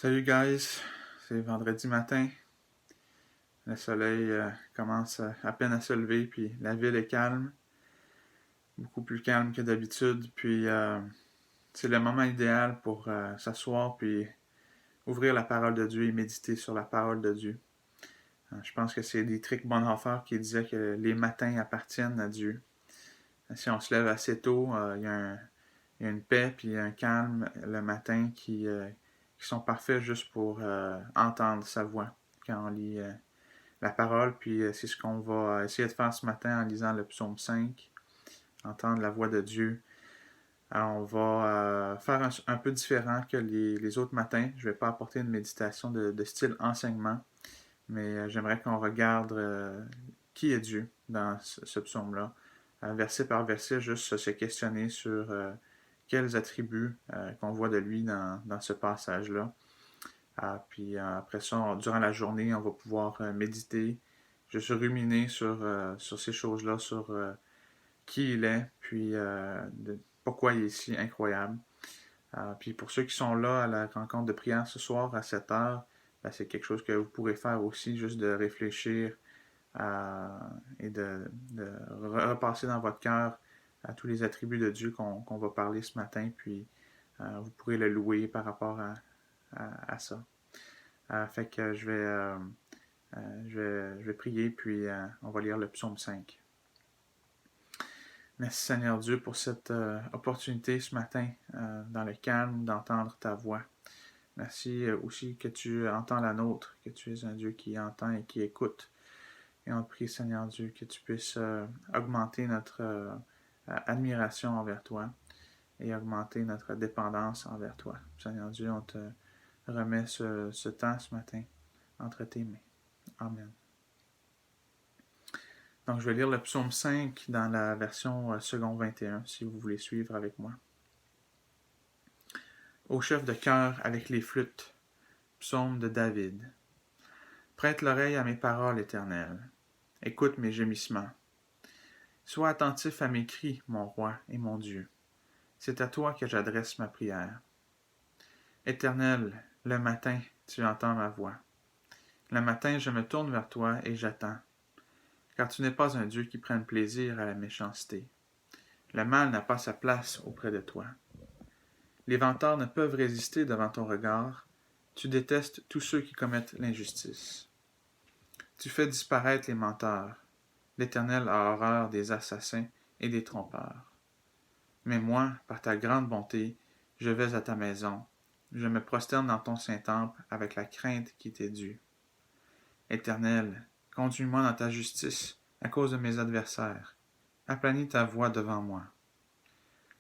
Salut guys, c'est vendredi matin. Le soleil commence à peine à se lever, puis la ville est calme, beaucoup plus calme que d'habitude. Puis c'est le moment idéal pour s'asseoir puis ouvrir la parole de Dieu et méditer sur la parole de Dieu. Je pense que c'est Dietrich Bonhoeffer qui disait que les matins appartiennent à Dieu. Si on se lève assez tôt, il y a une paix puis un calme le matin qui sont parfaits juste pour entendre sa voix quand on lit la parole. Puis c'est ce qu'on va essayer de faire ce matin en lisant le psaume 5, entendre la voix de Dieu. Alors, on va faire un peu différent que les autres matins. Je ne vais pas apporter une méditation de style enseignement, mais j'aimerais qu'on regarde qui est Dieu dans ce psaume-là, verset par verset, juste se questionner sur quels attributs qu'on voit de lui dans ce passage-là. Puis après ça, durant la journée, on va pouvoir méditer, juste ruminer sur ces choses-là, sur qui il est, puis pourquoi il est si incroyable. Puis pour ceux qui sont là à la rencontre de prière ce soir à 7 heures, ben, c'est quelque chose que vous pourrez faire aussi, juste de réfléchir et de repasser dans votre cœur à tous les attributs de Dieu qu'on va parler ce matin, puis vous pourrez le louer par rapport à ça. Fait que je vais prier, puis on va lire le psaume 5. Merci Seigneur Dieu pour cette opportunité ce matin, dans le calme, d'entendre ta voix. Merci aussi que tu entends la nôtre, que tu es un Dieu qui entend et qui écoute. Et on te prie Seigneur Dieu que tu puisses augmenter notre admiration envers toi et augmenter notre dépendance envers toi. Seigneur Dieu, on te remet ce temps ce matin entre tes mains. Amen. Donc, je vais lire le psaume 5 dans la version second 21, si vous voulez suivre avec moi. Au chef de chœur avec les flûtes, psaume de David. Prête l'oreille à mes paroles éternelles. Écoute mes gémissements. Sois attentif à mes cris, mon roi et mon Dieu. C'est à toi que j'adresse ma prière. Éternel, le matin, tu entends ma voix. Le matin, je me tourne vers toi et j'attends. Car tu n'es pas un Dieu qui prenne plaisir à la méchanceté. Le mal n'a pas sa place auprès de toi. Les vantards ne peuvent résister devant ton regard. Tu détestes tous ceux qui commettent l'injustice. Tu fais disparaître les menteurs. L'Éternel a horreur des assassins et des trompeurs. Mais moi, par ta grande bonté, je vais à ta maison. Je me prosterne dans ton saint-temple avec la crainte qui t'est due. Éternel, conduis-moi dans ta justice à cause de mes adversaires. Aplanis ta voix devant moi.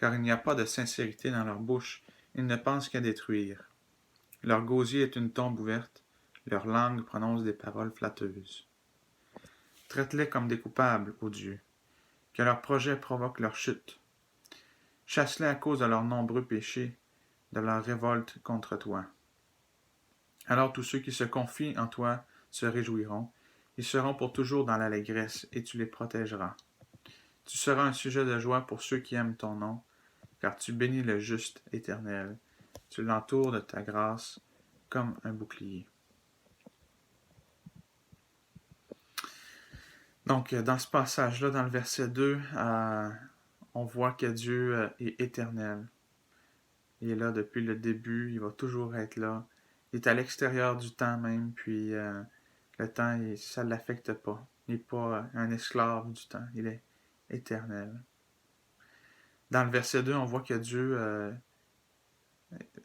Car il n'y a pas de sincérité dans leur bouche, ils ne pensent qu'à détruire. Leur gosier est une tombe ouverte, leur langue prononce des paroles flatteuses. Traite-les comme des coupables, ô Dieu, que leurs projets provoquent leur chute. Chasse-les à cause de leurs nombreux péchés, de leur révolte contre toi. Alors tous ceux qui se confient en toi se réjouiront, ils seront pour toujours dans l'allégresse, et tu les protégeras. Tu seras un sujet de joie pour ceux qui aiment ton nom, car tu bénis le juste éternel. Tu l'entoures de ta grâce comme un bouclier. Donc, dans ce passage-là, dans le verset 2, on voit que Dieu est éternel. Il est là depuis le début, il va toujours être là. Il est à l'extérieur du temps même, puis le temps, ça ne l'affecte pas. Il n'est pas un esclave du temps, il est éternel. Dans le verset 2, on voit que Dieu...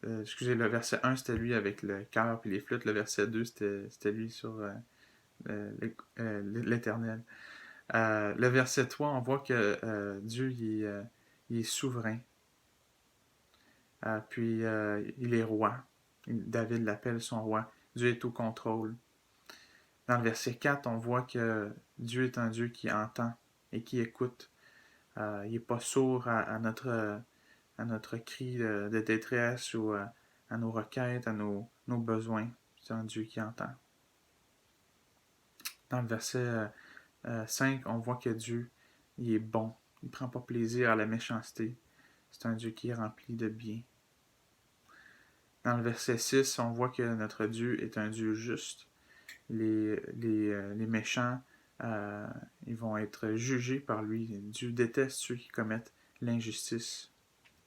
le verset 1, c'était lui avec le cœur et les flûtes. Le verset 2, c'était lui sur l'éternel. Le verset 3, on voit que Dieu, il est souverain. Puis, il est roi. David l'appelle son roi. Dieu est au contrôle. Dans le verset 4, on voit que Dieu est un Dieu qui entend et qui écoute. Il n'est pas sourd à notre cri de détresse ou à nos requêtes, à nos besoins. C'est un Dieu qui entend. Dans le verset 5, on voit que Dieu, il est bon. Il ne prend pas plaisir à la méchanceté. C'est un Dieu qui est rempli de bien. Dans le verset 6, on voit que notre Dieu est un Dieu juste. Les méchants, ils vont être jugés par lui. Dieu déteste ceux qui commettent l'injustice.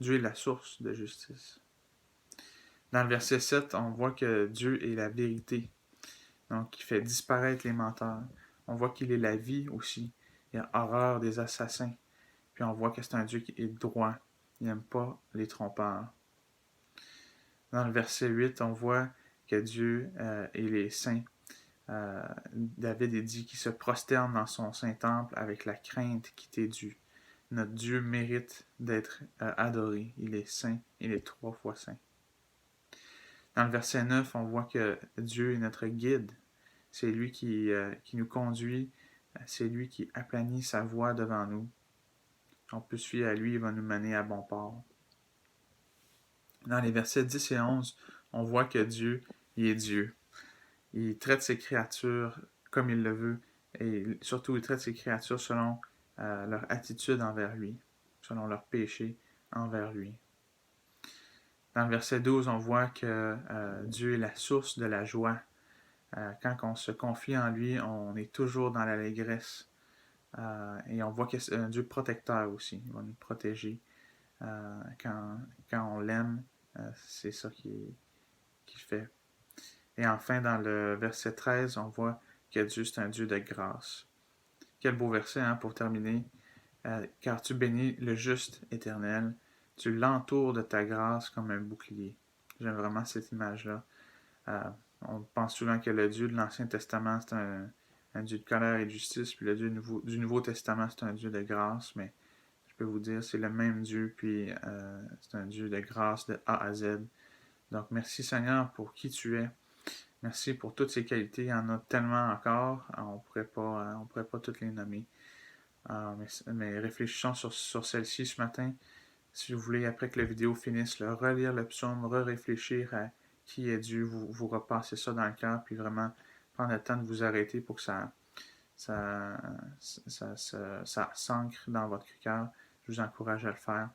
Dieu est la source de justice. Dans le verset 7, on voit que Dieu est la vérité. Donc, il fait disparaître les menteurs. On voit qu'il est la vie aussi. Il a horreur des assassins. Puis on voit que c'est un Dieu qui est droit. Il n'aime pas les trompeurs. Dans le verset 8, on voit que Dieu est saint. David est dit qu'il se prosterne dans son saint temple avec la crainte qui t'est due. Notre Dieu mérite d'être adoré. Il est saint, il est 3 fois saint. Dans le verset 9, on voit que Dieu est notre guide. C'est lui qui nous conduit, c'est lui qui aplanit sa voie devant nous. On peut se fier à lui, il va nous mener à bon port. Dans les versets 10 et 11, on voit que Dieu, il est Dieu. Il traite ses créatures comme il le veut, et surtout il traite ses créatures selon leur attitude envers lui, selon leur péché envers lui. Dans le verset 12, on voit que Dieu est la source de la joie. Quand on se confie en lui, on est toujours dans l'allégresse. Et on voit que c'est un Dieu protecteur aussi. Il va nous protéger. Quand on l'aime, c'est ça qu'il fait. Et enfin, dans le verset 13, on voit que Dieu, c'est un Dieu de grâce. Quel beau verset hein, pour terminer. Car tu bénis le juste éternel. Tu l'entoures de ta grâce comme un bouclier. J'aime vraiment cette image-là. On pense souvent que le Dieu de l'Ancien Testament, c'est un Dieu de colère et de justice, puis le Dieu du Nouveau Testament, c'est un Dieu de grâce, mais je peux vous dire, c'est le même Dieu, puis c'est un Dieu de grâce de A à Z. Donc, merci Seigneur pour qui tu es. Merci pour toutes ces qualités. Il y en a tellement encore, on pourrait pas toutes les nommer. Mais réfléchissons sur celle-ci ce matin. Si vous voulez, après que la vidéo finisse, relire le psaume, réfléchir à qui est Dieu, vous repassez ça dans le cœur, puis vraiment prendre le temps de vous arrêter pour que ça s'ancre dans votre cœur. Je vous encourage à le faire.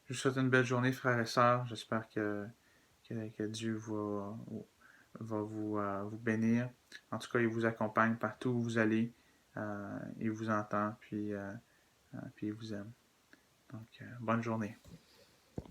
Je vous souhaite une belle journée, frères et sœurs. J'espère que Dieu va vous bénir. En tout cas, il vous accompagne partout où vous allez. Il vous entend, puis il vous aime. Donc, bonne journée.